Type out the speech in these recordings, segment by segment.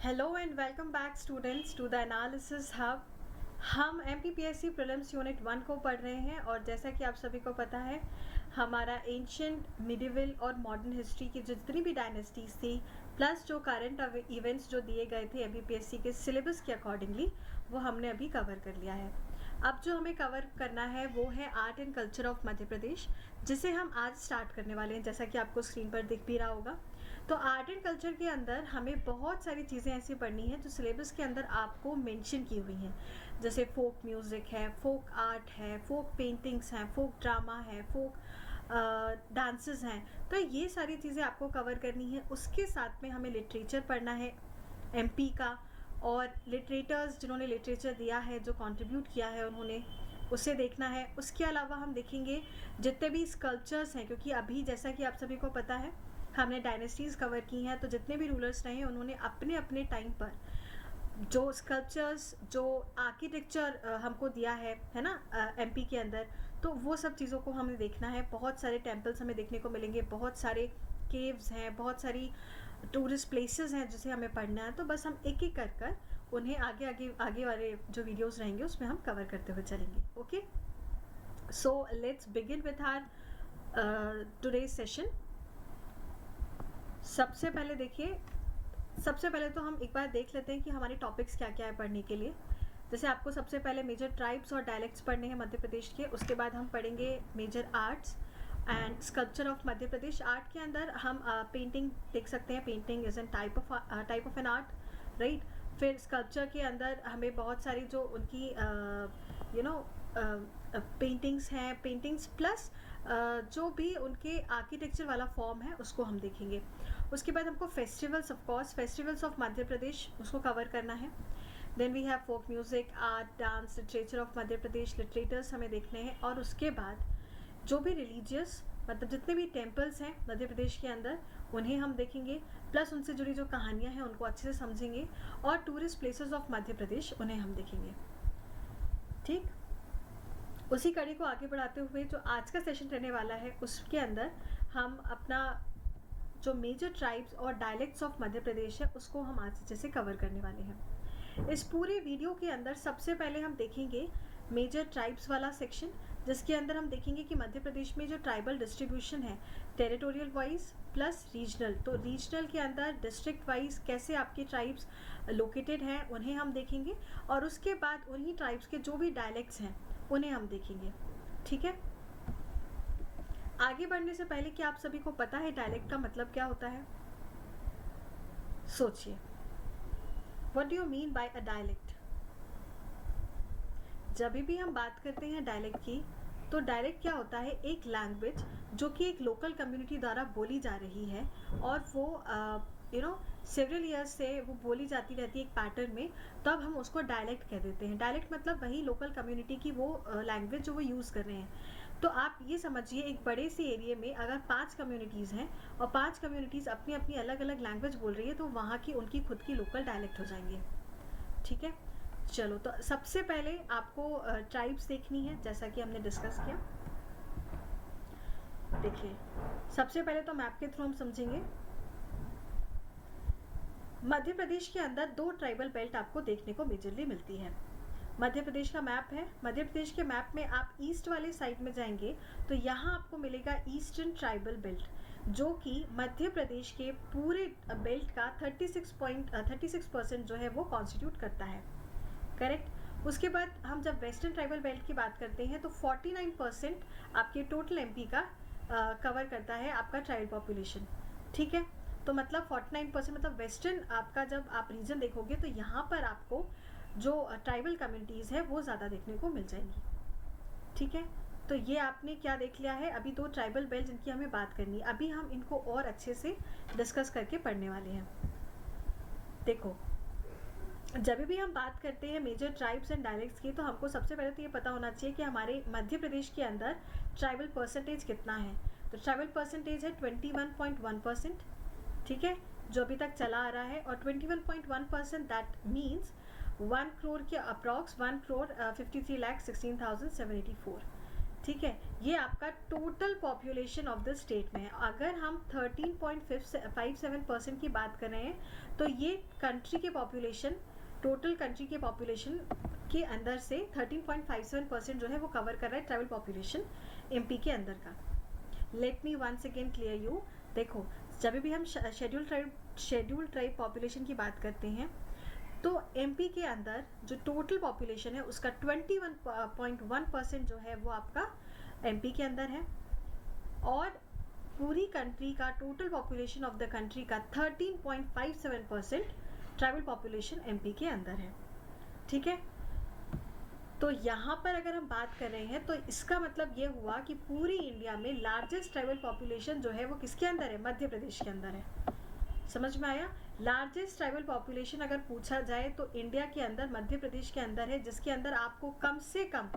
Hello and welcome back students to the analysis hub. हम MPPSC prelims unit 1 को पढ़ रहे हैं और जैसा कि आप सभी को पता है हमारा एंशियंट, मिडिवल और मॉडर्न हिस्ट्री की जितनी भी डायनेस्टीज थी प्लस जो करंट इवेंट्स जो दिए गए थे MPPSC के सिलेबस के अकॉर्डिंगली वो हमने अभी कवर कर लिया है। अब जो हमें कवर करना है वो है art and culture of Madhya प्रदेश, जिसे हम आज स्टार्ट करने वाले हैं, जैसा कि आपको स्क्रीन पर दिख भी रहा होगा। तो आर्ट एंड कल्चर के अंदर हमें बहुत सारी चीज़ें ऐसी पढ़नी है जो सिलेबस के अंदर आपको मेंशन की हुई हैं, जैसे फोक म्यूज़िक है, फोक आर्ट है, फोक पेंटिंग्स हैं, फोक ड्रामा है, फोक डांसेस हैं। तो ये सारी चीज़ें आपको कवर करनी है। उसके साथ में हमें लिटरेचर पढ़ना है MP का, और लिटरेटर्स जिन्होंने लिटरेचर दिया है, जो कंट्रीब्यूट किया है उन्होंने, उसे देखना है। उसके अलावा हम देखेंगे जितने भी स्कल्पचर्स हैं, क्योंकि अभी जैसा कि आप सभी को पता है हमने डायनेस्टीज़ कवर की हैं, तो जितने भी रूलर्स रहे हैं उन्होंने अपने अपने टाइम पर जो स्कल्पचर्स, जो आर्किटेक्चर हमको दिया है ना MP के अंदर, तो वो सब चीज़ों को हमें देखना है। बहुत सारे टेम्पल्स हमें देखने को मिलेंगे, बहुत सारे केव्स हैं, बहुत सारी टूरिस्ट प्लेसेस हैं जिसे हमें पढ़ना है। तो बस हम एक एक कर उन्हें आगे वाले जो वीडियोस रहेंगे उसमें हम कवर करते हुए चलेंगे। Okay, so let's begin with our today's session. सबसे पहले तो हम एक बार देख लेते हैं कि हमारे टॉपिक्स क्या क्या है पढ़ने के लिए। जैसे आपको सबसे पहले मेजर ट्राइब्स और डायलेक्ट्स पढ़ने हैं मध्य प्रदेश के। उसके बाद हम पढ़ेंगे major arts and sculpture of Madhya Pradesh. Art के अंदर हम पेंटिंग देख सकते हैं, painting is an type of an art, right. फिर स्कल्पचर के अंदर हमें बहुत सारी जो उनकी पेंटिंग्स हैं, पेंटिंग्स प्लस जो भी उनके आर्किटेक्चर वाला फॉर्म है उसको हम देखेंगे। उसके बाद हमको festivals, of course festivals of Madhya Pradesh, उसको कवर करना है। Then we have folk music, art, dance, literature of Madhya Pradesh, litterateurs हमें देखने हैं। और उसके बाद जो भी रिलीजियस, मतलब जितने भी टेम्पल्स हैं मध्य प्रदेश के अंदर उन्हें हम देखेंगे, प्लस उनसे जुड़ी जो कहानियाँ हैं उनको अच्छे से समझेंगे। और टूरिस्ट प्लेसेस ऑफ मध्य प्रदेश उन्हें हम देखेंगे। ठीक, उसी कड़ी को आगे बढ़ाते हुए जो आज का सेशन रहने वाला है उसके अंदर हम अपना जो मेजर ट्राइब्स और डायलेक्ट्स ऑफ मध्य प्रदेश है उसको हम आज अच्छे से कवर करने वाले हैं। इस पूरे वीडियो के अंदर सबसे पहले हम देखेंगे मेजर ट्राइब्स वाला सेक्शन, जिसके अंदर हम देखेंगे कि मध्य प्रदेश में जो ट्राइबल डिस्ट्रीब्यूशन है टेरिटोरियल वाइज प्लस रीजनल, तो रीजनल के अंदर डिस्ट्रिक्ट वाइज कैसे आपके ट्राइब्स लोकेटेड हैं उन्हें हम देखेंगे। और उसके बाद उन्हीं ट्राइब्स के जो भी डायलेक्ट्स हैं उन्हें हम देखेंगे। ठीक है, आगे बढ़ने से पहले क्या आप सभी को पता है डायलेक्ट का मतलब क्या होता है? सोचिए, what do you mean by a dialect? जब भी हम बात करते हैं डायलेक्ट की, तो डायलेक्ट क्या होता है? एक लैंग्वेज जो कि एक लोकल कम्युनिटी द्वारा बोली जा रही है और वो सेवरल ईयर्स से वो बोली जाती रहती है एक पैटर्न में, तब हम उसको डायलेक्ट कह देते हैं। डायलेक्ट मतलब वही लोकल कम्युनिटी की वो लैंग्वेज जो वो यूज़ कर रहे हैं। तो आप ये समझिए, एक बड़े से एरिया में अगर 5 कम्युनिटीज़ हैं और 5 कम्युनिटीज़ अपनी अपनी अलग अलग लैंग्वेज बोल रही है, तो वहाँ की उनकी खुद की लोकल डायलेक्ट हो जाएंगे। ठीक है, चलो, तो सबसे पहले आपको ट्राइब्स देखनी है, जैसा कि हमने डिस्कस किया। देखिए, सबसे पहले तो मैप के थ्रू हम समझेंगे। मध्य प्रदेश के अंदर 2 ट्राइबल बेल्ट आपको देखने को मेजरली मिलती है। मध्य प्रदेश का मैप है, मध्य प्रदेश के मैप में आप ईस्ट वाले साइड में जाएंगे तो यहाँ आपको मिलेगा ईस्टर्न ट्राइबल बेल्ट, जो कि मध्य प्रदेश के पूरे बेल्ट का 36% जो है वो कॉन्स्टिट्यूट करता है। करेक्ट। उसके बाद हम जब वेस्टर्न ट्राइबल बेल्ट की बात करते हैं तो 49% आपके टोटल MP का कवर करता है आपका ट्राइबल पॉपुलेशन। ठीक है, तो मतलब 49% मतलब वेस्टर्न आपका जब आप रीजन देखोगे तो यहाँ पर आपको जो ट्राइबल कम्युनिटीज़ है वो ज़्यादा देखने को मिल जाएंगी। ठीक है, तो ये आपने क्या देख लिया है? अभी 2 ट्राइबल बेल्ट जिनकी हमें बात करनी है, अभी हम इनको और अच्छे से डिस्कस करके पढ़ने वाले हैं। देखो, जब भी हम बात करते हैं मेजर ट्राइब्स एंड डायलेक्ट्स की, तो हमको सबसे पहले तो ये पता होना चाहिए कि हमारे मध्य प्रदेश के अंदर ट्राइबल परसेंटेज कितना है। तो ट्राइबल परसेंटेज है 21.1%। ठीक है, जो अभी तक चला आ रहा है। और 21.1% दैट मीन्स 1 करोड़ के अप्रॉक्स 1,53,16,784। ठीक है, ये आपका total population of the state में है। अगर हम 13.57% की बात कर रहे हैं तो ये कंट्री के पॉपुलेशन, टोटल कंट्री के पॉपुलेशन के अंदर से 13.57% जो है वो कवर कर रहा है ट्राइबल पॉपुलेशन एमपी के अंदर का। Let me once again clear you. देखो, जब भी हम शेड्यूल ट्राइब पॉपुलेशन की बात करते हैं तो एमपी के अंदर जो टोटल पॉपुलेशन है उसका 21.1% जो है वो आपका एमपी के अंदर है, और पूरी कंट्री का total population of the country का 13.57% ट्राइबल पॉपुलेशन एमपी के अंदर है। ठीक है, तो यहाँ पर अगर हम बात कर रहे हैं तो इसका मतलब ये हुआ कि पूरी इंडिया में लार्जेस्ट ट्राइबल पॉपुलेशन जो है वो किसके अंदर है? मध्य प्रदेश के अंदर है। समझ में आया? लार्जेस्ट ट्राइबल पॉपुलेशन अगर पूछा जाए तो इंडिया के अंदर मध्य प्रदेश के अंदर है, जिसके अंदर आपको कम से कम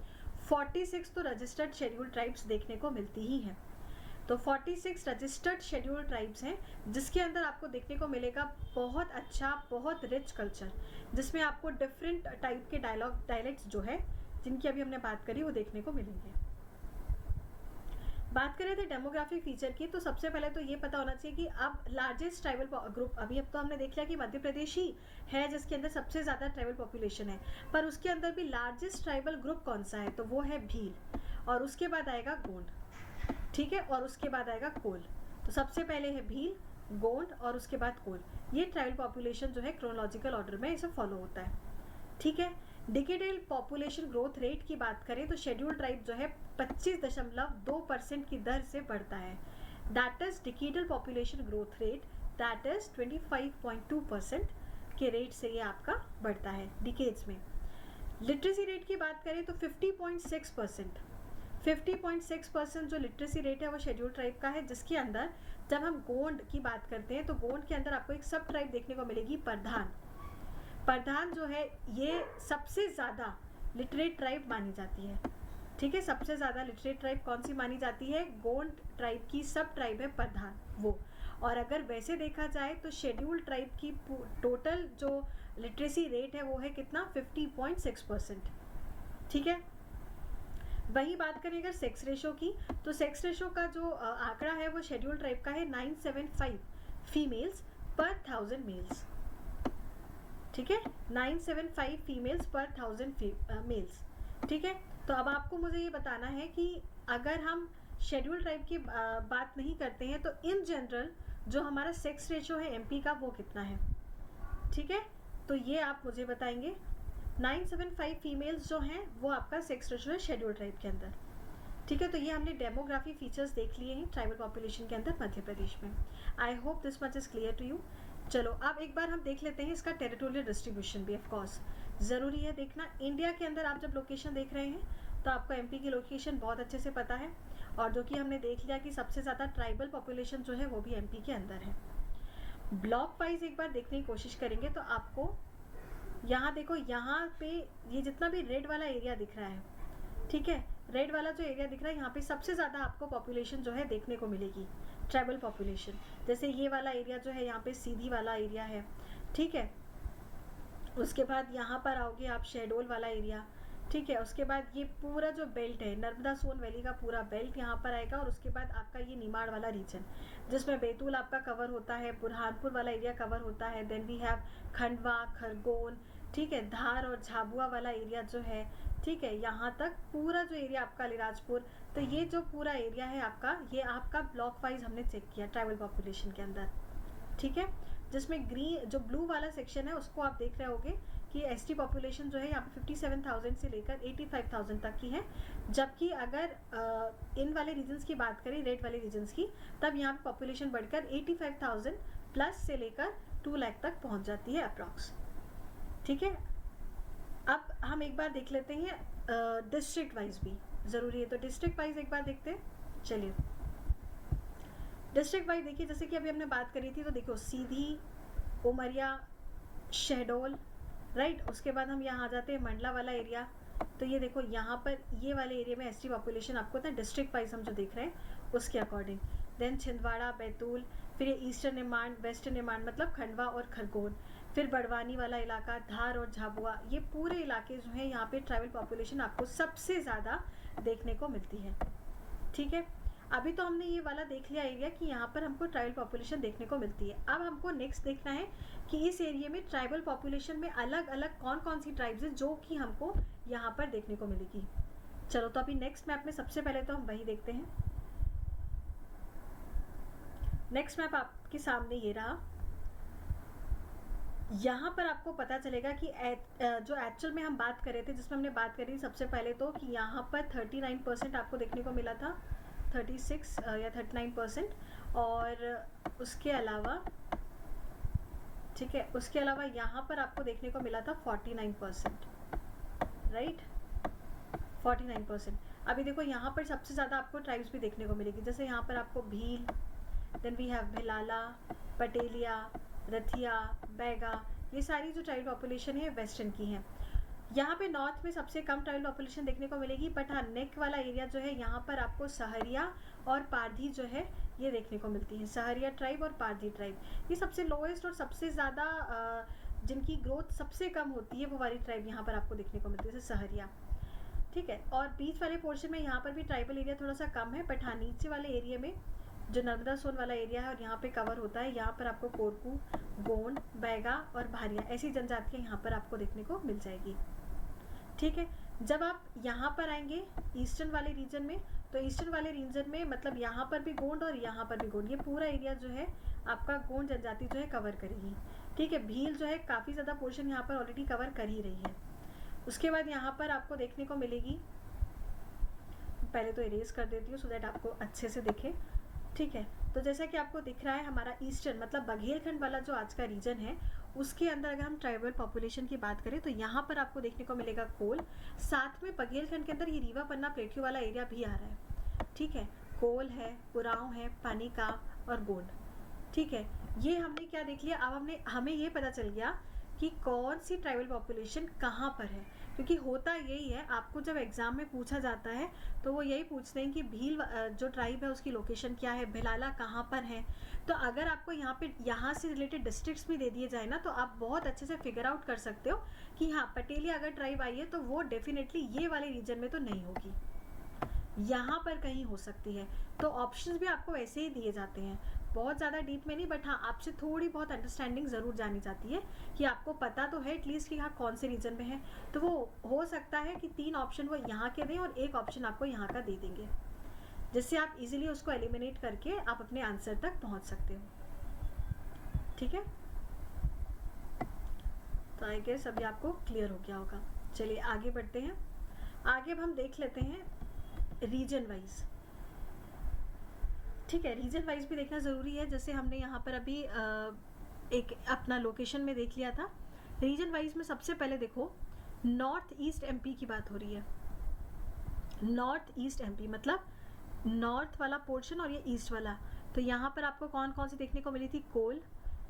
46 तो रजिस्टर्ड शेड्यूल ट्राइब्स देखने को मिलती ही हैं। तो 46 रजिस्टर्ड शेड्यूल ट्राइब्स हैं, जिसके अंदर आपको देखने को मिलेगा बहुत अच्छा, बहुत रिच कल्चर, जिसमें आपको डिफरेंट टाइप के डायलेक्ट्स जो है जिनकी अभी हमने बात करी वो देखने को मिलेंगे। बात करें थे डेमोग्राफिक फीचर की, तो सबसे पहले तो ये पता होना चाहिए कि अब लार्जेस्ट ट्राइबल ग्रुप, अब तो हमने देख लिया कि मध्य प्रदेश ही है जिसके अंदर सबसे ज़्यादा ट्राइबल पॉपुलेशन है, पर उसके अंदर भी लार्जेस्ट ट्राइबल ग्रुप कौन सा है? तो वो है भील, और उसके बाद आएगा गोंड, ठीक है, और उसके बाद आएगा कोल। तो सबसे पहले है भील, गोंड और उसके बाद कोल। ये ट्राइबल पॉपुलेशन जो है क्रोनोलॉजिकल ऑर्डर में इसे फॉलो होता है। ठीक है, डिकेडल पॉपुलेशन ग्रोथ रेट की बात करें तो शेड्यूल ट्राइब जो है 25.2% की दर से बढ़ता है। That is decadal population growth rate, that is 25.2% के रेट से ये आपका बढ़ता है डिकेड्स में। लिटरेसी रेट की बात करें तो 50.6% जो लिटरेसी रेट है वो शेड्यूल ट्राइब का है, जिसके अंदर जब हम गोंड की बात करते हैं तो गोंड के अंदर आपको एक सब ट्राइब देखने को मिलेगी, परधान। परधान जो है ये सबसे ज़्यादा लिटरेट ट्राइब मानी जाती है। ठीक है, सबसे ज़्यादा लिटरेट ट्राइब कौन सी मानी जाती है? गोंड ट्राइब की सब ट्राइब है परधान वो। और अगर वैसे देखा जाए तो शेड्यूल ट्राइब की टोटल जो लिटरेसी रेट है वो है कितना? 50.6%। ठीक है, वही बात करें अगर सेक्स रेशो की, तो सेक्स रेशो का जो आंकड़ा है वो शेड्यूल ट्राइब का है 975 फीमेल्स पर 1000 मेल्स। ठीक है, 975 फीमेल्स पर 1000 मेल्स। ठीक है, तो अब आपको मुझे ये बताना है कि अगर हम शेड्यूल ट्राइब की बात नहीं करते हैं तो इन जनरल जो हमारा सेक्स रेशो है एमपी का वो कितना है? ठीक है, तो ये आप मुझे बताएंगे। 975 फीमेल्स जो हैं वो आपका सेक्स रेशो है शेड्यूल ट्राइब के अंदर। ठीक है, तो ये हमने डेमोग्राफी फीचर्स देख लिए हैं ट्राइबल पॉपुलेशन के अंदर मध्य प्रदेश में। I hope this much is clear to you. चलो अब एक बार हम देख लेते हैं इसका टेरिटोरियल डिस्ट्रीब्यूशन भी। ऑफ कोर्स ज़रूरी है देखना। इंडिया के अंदर आप जब लोकेशन देख रहे हैं तो आपको एमपी की लोकेशन बहुत अच्छे से पता है, और जो कि हमने देख लिया कि सबसे ज़्यादा ट्राइबल पॉपुलेशन जो है वो भी एमपी के अंदर है। ब्लॉक वाइज एक बार देखने की कोशिश करेंगे तो आपको यहाँ देखो, यहाँ पे ये जितना भी रेड वाला एरिया दिख रहा है, ठीक है, रेड वाला जो एरिया दिख रहा है यहाँ पे सबसे ज़्यादा आपको पॉपुलेशन जो है देखने को मिलेगी, ट्राइबल पॉपुलेशन। जैसे ये वाला एरिया जो है यहाँ पे सीधी वाला एरिया है, ठीक है। उसके बाद यहाँ पर आओगे आप शहडोल वाला एरिया, ठीक है। उसके बाद ये पूरा जो बेल्ट है नर्मदा सोन वैली का पूरा बेल्ट यहाँ पर आएगा, और उसके बाद आपका ये निमाड़ वाला रीजन जिसमें बैतूल आपका कवर होता है, बुरहानपुर वाला एरिया कवर होता है, then we have Khandwa, Khargone, ठीक है, धार और झाबुआ वाला एरिया जो है, ठीक है, यहाँ तक पूरा जो एरिया आपका अलीराजपुर। तो ये जो पूरा एरिया है आपका, ये आपका ब्लॉक वाइज हमने चेक किया ट्राइबल पॉपुलेशन के अंदर, ठीक है। जिसमें ग्रीन जो ब्लू वाला सेक्शन है उसको आप देख रहे होगे कि एसटी पॉपुलेशन जो है यहाँ पे 57,000 से लेकर 85,000 तक की है, जबकि अगर इन वाले रीजन्स की बात करें, रेड वाले रीजन्स की, तब यहाँ पे पॉपुलेशन बढ़कर 85,000 प्लस से लेकर 2 लाख तक पहुँच जाती है अप्रॉक्स, ठीक है। अब हम एक बार देख लेते हैं डिस्ट्रिक्ट वाइज भी ज़रूरी है, तो डिस्ट्रिक्ट वाइज एक बार देखते हैं। चलिए डिस्ट्रिक्ट वाइज देखिए, जैसे कि अभी हमने बात करी थी, तो देखो सीधी, उमरिया, शहडोल, राइट। उसके बाद हम यहाँ आ जाते हैं मंडला वाला एरिया, तो ये देखो यहाँ पर ये वाले एरिया में एसटी पॉपुलेशन आपको ना डिस्ट्रिक्ट वाइज हम जो देख रहे हैं उसके अकॉर्डिंग। देन छिंदवाड़ा, बैतूल, फिर ये ईस्टर्न निमाड़, वेस्टर्न निमाड़ मतलब खंडवा और खरगोन, फिर बड़वानी वाला इलाका, धार और झाबुआ, ये पूरे इलाके जो हैं यहाँ पे ट्राइबल पॉपुलेशन आपको सबसे ज़्यादा देखने को मिलती है। ठीक है, अभी तो हमने ये वाला देख लिया एरिया कि यहाँ पर हमको ट्राइबल पॉपुलेशन देखने को मिलती है। अब हमको नेक्स्ट देखना है कि इस एरिया में ट्राइबल पॉपुलेशन में अलग अलग कौन कौन सी ट्राइब्स है जो कि हमको यहाँ पर देखने को मिलेगी। चलो तो अभी नेक्स्ट मैप में सबसे पहले तो हम वही देखते हैं। नेक्स्ट मैप आपके सामने ये रहा। यहाँ पर आपको पता चलेगा कि जो एक्चुअल में हम बात कर रहे थे, जिसमें हमने बात करी सबसे पहले तो कि यहाँ पर 39% आपको देखने को मिला था, 36 या 39%, और उसके अलावा, ठीक है, उसके अलावा यहाँ पर आपको देखने को मिला था 49%, राइट, 49%। अभी देखो यहाँ पर सबसे ज़्यादा आपको ट्राइब्स भी देखने को मिलेगी, जैसे यहाँ पर आपको Bhil, then we have Bhilala, Patelia, Rathia, Baiga, ये सारी जो ट्राइबल पॉपुलेशन है वेस्टर्न की है। यहाँ पे नॉर्थ में सबसे कम ट्राइबल पॉपुलेशन देखने को मिलेगी, बट हाँ नेक वाला एरिया जो है यहाँ पर आपको सहरिया और पारधी जो है ये देखने को मिलती है। सहरिया ट्राइब और पारधी ट्राइब ये सबसे लोएस्ट और सबसे ज़्यादा जिनकी ग्रोथ सबसे कम होती है वो वाली ट्राइब यहाँ पर आपको देखने को मिलती है, जैसे सहरिया। ठीक है, और बीच वाले पोर्शन में यहाँ पर भी ट्राइबल एरिया थोड़ा सा कम है, बट हाँ नीचे वाले एरिया में जो नर्मदा सोन वाला एरिया है और यहाँ पे कवर होता है, यहाँ पर आपको कोरकू, गोंड, बैगा और भारिया ऐसी जनजातियाँ यहाँ पर आपको देखने को मिल जाएगी। ठीक है, जब आप यहाँ पर आएंगे ईस्टर्न वाले रीजन में, तो ईस्टर्न वाले रीजन में मतलब यहाँ पर भी गोंड और यहाँ पर भी गोंड, ये पूरा एरिया जो है आपका गोंड जनजाति जो है कवर करेगी। ठीक है, भील जो है काफ़ी ज़्यादा पोर्शन यहाँ पर ऑलरेडी कवर कर ही रही है। उसके बाद यहाँ पर आपको देखने को मिलेगी, पहले तो इरेज कर देती हूँ सो दैट आपको अच्छे से दिखे। ठीक है, तो जैसा कि आपको दिख रहा है हमारा ईस्टर्न मतलब बघेलखंड वाला जो आज का रीजन है उसके अंदर अगर हम ट्राइबल पॉपुलेशन की बात करें तो यहाँ पर आपको देखने को मिलेगा कोल, साथ में बघेलखंड के अंदर ये रीवा पन्ना प्लेट्यू वाला एरिया भी आ रहा है। ठीक है, कोल है, उरांव है, पानिका और गोंड। ठीक है, ये हमने क्या देख लिया, अब हमें ये पता चल गया कि कौन सी ट्राइबल पॉपुलेशन कहाँ पर है, क्योंकि होता यही है आपको जब एग्जाम में पूछा जाता है तो वो यही पूछते हैं कि भील जो ट्राइब है उसकी लोकेशन क्या है, भिलाला कहाँ पर है। तो अगर आपको यहाँ से रिलेटेड डिस्ट्रिक्ट्स भी दे दिए जाए ना तो आप बहुत अच्छे से फिगर आउट कर सकते हो कि हाँ पटेलिया अगर ट्राइब आई है तो वो डेफिनेटली ये वाले रीजन में तो नहीं होगी, यहाँ पर कहीं हो सकती है। तो ऑप्शंस भी आपको वैसे ही दिए जाते हैं, बहुत ज़्यादा डीप में नहीं, बट हाँ आपसे थोड़ी बहुत अंडरस्टैंडिंग ज़रूर जानी जाती है कि आपको पता तो है एटलीस्ट कि हाँ कौन से रीजन में है। तो वो हो सकता है कि 3 ऑप्शन वो यहाँ के दें और 1 ऑप्शन आपको यहाँ का दे देंगे, जिससे आप इजीली उसको एलिमिनेट करके आप अपने आंसर तक पहुँच सकते हो। ठीक है, तो आई गेस अभी आपको क्लियर हो गया होगा। चलिए आगे बढ़ते हैं। आगे अब हम देख लेते हैं रीजन वाइज। ठीक है, रीजन वाइज भी देखना ज़रूरी है, जैसे हमने यहाँ पर अभी एक अपना लोकेशन में देख लिया था। रीजन वाइज में सबसे पहले देखो नॉर्थ ईस्ट एमपी की बात हो रही है। नॉर्थ ईस्ट एमपी मतलब नॉर्थ वाला पोर्शन और ये ईस्ट वाला। तो यहाँ पर आपको कौन कौन सी देखने को मिली थी, कोल।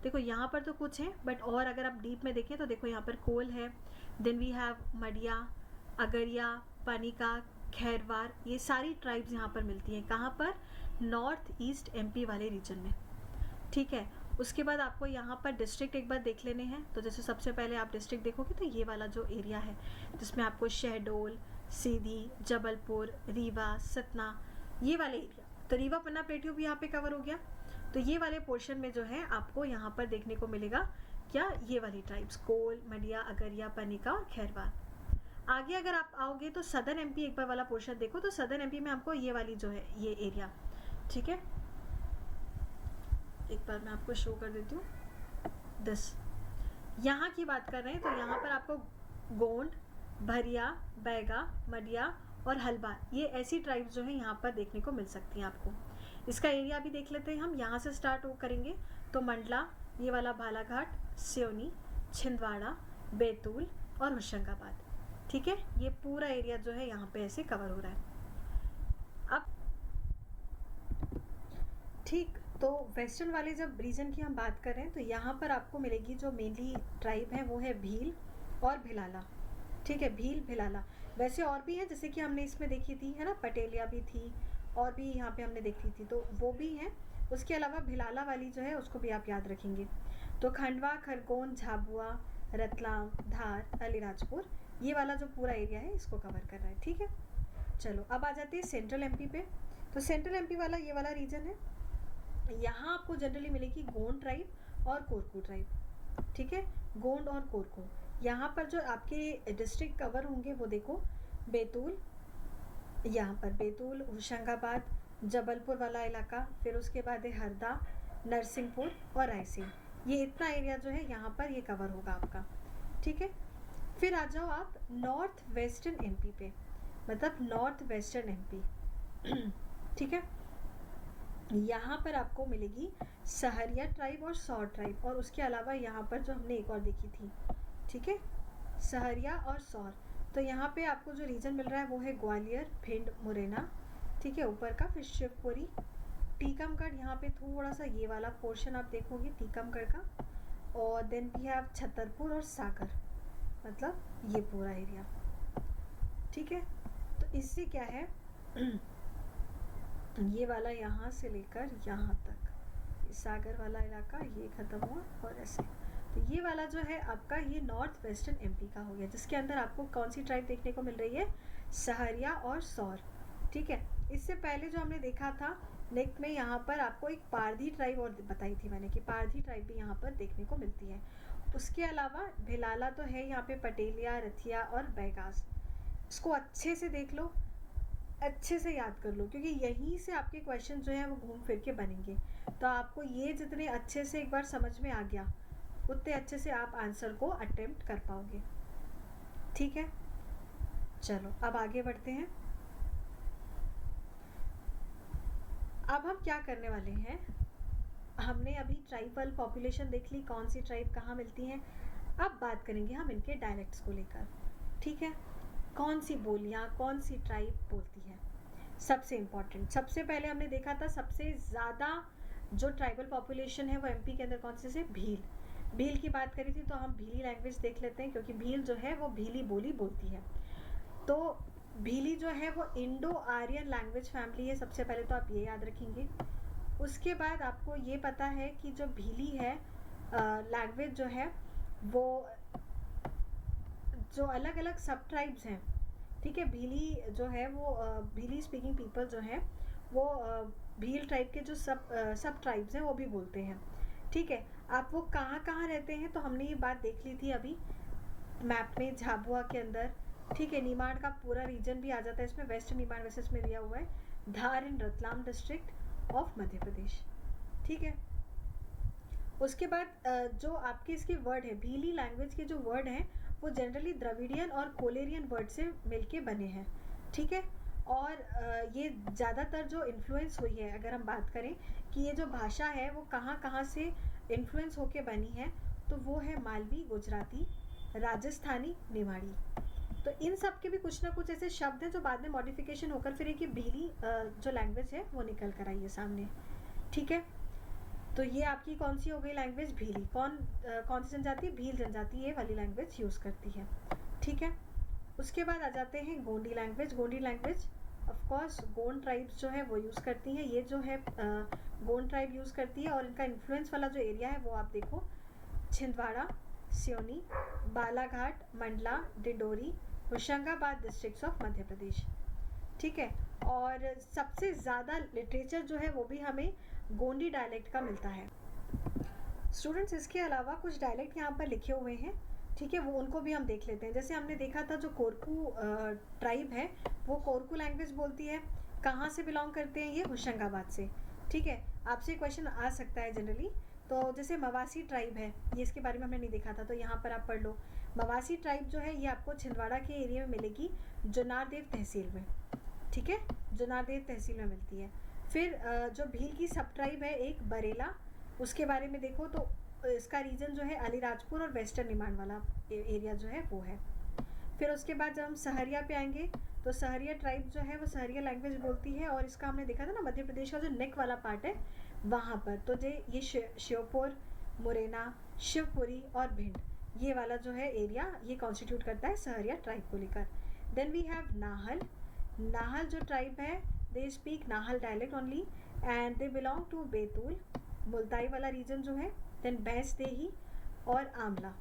देखो यहाँ पर तो कुछ है, बट और अगर आप डीप में देखें तो देखो यहाँ पर कोल है, then we have Madia, Agaria, Panika, Khairwar, ये सारी ट्राइब्स यहाँ पर मिलती हैं। कहाँ पर, नॉर्थ ईस्ट एमपी वाले रीजन में। ठीक है, उसके बाद आपको यहाँ पर डिस्ट्रिक्ट एक बार देख लेने हैं। तो जैसे सबसे पहले आप डिस्ट्रिक्ट देखोगे तो ये वाला जो एरिया है जिसमें आपको शहडोल, सीधी, जबलपुर, रीवा, सतना, ये वाले एरिया, तो रीवा पन्ना प्लेट्यू भी यहाँ पे कवर हो गया। तो ये वाले पोर्शन में जो है आपको यहाँ पर देखने को मिलेगा क्या, ये वाली ट्राइब्स, कोल, मडिया, अगरिया, पनिका और खैरवार। आगे अगर आप आओगे तो सदर्न एमपी एक बार वाला पोर्शन देखो, तो सदर्न एमपी में आपको ये वाली जो है ये एरिया, ठीक है, एक बार मैं आपको शो कर देती हूँ। 10 यहाँ की बात कर रहे हैं तो यहाँ पर आपको गोंड, भरिया, बैगा, मडिया और हलबा, ये ऐसी ट्राइब्स जो है यहाँ पर देखने को मिल सकती हैं आपको। इसका एरिया भी देख लेते हैं हम। यहाँ से स्टार्ट करेंगे तो मंडला, ये वाला बालाघाट, सिवनी, छिंदवाड़ा, बैतूल और होशंगाबाद। ठीक है, ये पूरा एरिया जो है यहाँ पे ऐसे कवर हो रहा है। अब ठीक, तो वेस्टर्न वाले जब रीजन की हम बात कर रहे हैं तो यहाँ पर आपको मिलेगी जो मेनली ट्राइब है वो है भील और भिलाला। ठीक है, भील, भिलाला, वैसे और भी है जैसे कि हमने इसमें देखी थी, है ना, पटेलिया भी थी और भी यहाँ पे हमने देखी थी, तो वो भी हैं। उसके अलावा भिलाला वाली जो है उसको भी आप याद रखेंगे। तो खंडवा, खरगोन, झाबुआ, रतलाम, धार, अलीराजपुर, ये वाला जो पूरा एरिया है इसको कवर कर रहा है। ठीक है, चलो अब आ जाते हैं सेंट्रल एमपी पे। तो सेंट्रल एमपी वाला ये वाला रीजन है, यहाँ आपको जनरली मिलेगी गोंड ट्राइब और कोरकू ट्राइब, ठीक है, गोंड और कोरकू। यहाँ पर जो आपके डिस्ट्रिक्ट कवर होंगे वो देखो, बैतूल, यहाँ पर बैतूल, होशंगाबाद, जबलपुर वाला इलाका, फिर उसके बाद है हरदा, नरसिंहपुर और रायसेन। ये इतना एरिया जो है यहाँ पर ये कवर होगा आपका, ठीक है। फिर आ जाओ आप नॉर्थ वेस्टर्न एमपी पे, मतलब नॉर्थ वेस्टर्न एमपी, ठीक है। यहाँ पर आपको मिलेगी सहरिया ट्राइब और सौर ट्राइब, और उसके अलावा यहाँ पर जो हमने एक और देखी थी, ठीक है, सहरिया और सौर। तो यहाँ पे आपको जो रीजन मिल रहा है वो है ग्वालियर, भिंड, मुरैना, ठीक है, ऊपर का। फिर शिवपुरी, टीकमगढ़, यहाँ पे थोड़ा सा ये वाला पोर्शन आप देखोगे टीकमगढ़ का, और देन भी है छतरपुर और सागर, मतलब ये पूरा एरिया, ठीक है। तो इससे क्या है, ये वाला यहाँ से लेकर यहाँ तक, सागर वाला इलाका ये खत्म हुआ और ऐसे। तो ये वाला जो है आपका ये नॉर्थ वेस्टर्न एमपी का हो गया, जिसके अंदर आपको कौन सी ट्राइब देखने को मिल रही है, सहरिया और सौर, ठीक है। इससे पहले जो हमने देखा था नेक्स्ट में, यहाँ पर आपको एक पारधी ट्राइब और बताई थी मैंने कि पारधी ट्राइब भी यहाँ पर देखने को मिलती है। उसके अलावा भिलाला तो है यहाँ पे, पटेलिया, रथिया और बैगास। इसको अच्छे से देख लो, अच्छे से याद कर लो, क्योंकि यहीं से आपके क्वेश्चन जो है वो घूम फिर के बनेंगे। तो आपको ये जितने अच्छे से एक बार समझ में आ गया, उतने अच्छे से आप आंसर को अटेम्प्ट कर पाओगे, ठीक है। चलो अब आगे बढ़ते हैं। अब हम क्या करने वाले हैं, हमने अभी ट्राइबल पॉपुलेशन देख ली, कौन सी ट्राइब कहाँ मिलती हैं। अब बात करेंगे हम इनके डायलेक्ट्स को लेकर, ठीक है, कौन सी बोलियाँ, कौन सी ट्राइब बोलती है। सबसे इम्पॉर्टेंट, सबसे पहले हमने देखा था सबसे ज़्यादा जो ट्राइबल पॉपुलेशन है वो एमपी के अंदर कौन से भील, भील की बात करी थी, तो हम भीली लैंग्वेज देख लेते हैं, क्योंकि भील जो है वो भीली बोली बोलती है। तो भीली जो है वो इंडो आर्यन लैंग्वेज फैमिली है, सबसे पहले तो आप ये याद रखेंगे। उसके बाद आपको ये पता है कि जो भीली है लैंग्वेज जो है वो जो अलग अलग सब ट्राइब्स हैं, ठीक है, भीली जो है वो भीली स्पीकिंग पीपल जो है वो भील ट्राइब के जो सब ट्राइब्स हैं वो भी बोलते हैं, ठीक है। आप वो कहाँ कहाँ रहते हैं, तो हमने ये बात देख ली थी अभी मैप में, झाबुआ के अंदर, ठीक है। निमाड़ का पूरा रीजन भी आ जाता है इसमें, वेस्ट निमाड़ वैसे इसमें दिया हुआ है, धार इन रतलाम डिस्ट्रिक्ट ऑफ मध्य प्रदेश, ठीक है। उसके बाद जो आपके इसके वर्ड है, भीली लैंग्वेज के जो वर्ड हैं वो जनरली द्रविडियन और कोलेरियन वर्ड से मिलके बने हैं, ठीक है। और ये ज़्यादातर जो इन्फ्लुएंस हुई है, अगर हम बात करें कि ये जो भाषा है वो कहाँ कहाँ से इन्फ्लुएंस होके बनी है, तो वो है मालवी, गुजराती, राजस्थानी, निमाड़ी। तो इन सब के भी कुछ ना कुछ ऐसे शब्द हैं जो बाद में मॉडिफिकेशन होकर फिर एक भीली जो लैंग्वेज है वो निकल कर आई है सामने, ठीक है। तो ये आपकी कौन सी हो गई लैंग्वेज, भीली। कौन सी जनजाति, भील जनजाति ये वाली लैंग्वेज यूज़ करती है, ठीक है। उसके बाद आ जाते हैं Gondi language. Gondi language of course Gond tribes जो है वो यूज़ करती हैं, ये जो है गोंड ट्राइब यूज़ करती है। और इनका इन्फ्लुएंस वाला जो एरिया है वो आप देखो, छिंदवाड़ा, सियोनी, बालाघाट, मंडला, डिंडोरी, होशंगाबाद डिस्ट्रिक्ट्स ऑफ मध्य प्रदेश, ठीक है। और सबसे ज़्यादा लिटरेचर जो है वो भी हमें गोंडी डायलेक्ट का मिलता है। स्टूडेंट्स इसके अलावा कुछ डायलेक्ट यहाँ पर लिखे हुए हैं, ठीक है, वो उनको भी हम देख लेते हैं। जैसे हमने देखा था जो कोरकू ट्राइब है वो कोरकू लैंग्वेज बोलती है, कहाँ से बिलोंग करते हैं, ये होशंगाबाद से, ठीक है। आपसे क्वेश्चन आ सकता है जनरली। तो जैसे मवासी ट्राइब है, ये इसके बारे में हमने नहीं देखा था, तो यहाँ पर आप पढ़ लो। मवासी ट्राइब जो है ये आपको छिंदवाड़ा के एरिया में मिलेगी, जुनारदेव तहसील में, ठीक है, जुनारदेव तहसील में मिलती है। फिर जो भील की सब ट्राइब है एक बरेला, उसके बारे में देखो तो इसका रीजन जो है अलीराजपुर और वेस्टर्न निमाड़ वाला एरिया जो है वो है। फिर उसके बाद जब हम सहरिया पे आएंगे तो सहरिया ट्राइब जो है वो सहरिया लैंग्वेज बोलती है, और इसका हमने देखा था ना मध्य प्रदेश का जो नेक वाला पार्ट है वहाँ पर, तो ये श्योपुर, मुरैना, शिवपुरी और भिंड, ये वाला जो है एरिया ये कॉन्स्टिट्यूट करता है सहरिया ट्राइब को लेकर। Then we have Nahal. Nahal जो ट्राइब है they speak Nahal dialect only and they belong to Betul, Multai वाला रीजन जो है। देन भैंसदेही और आमला,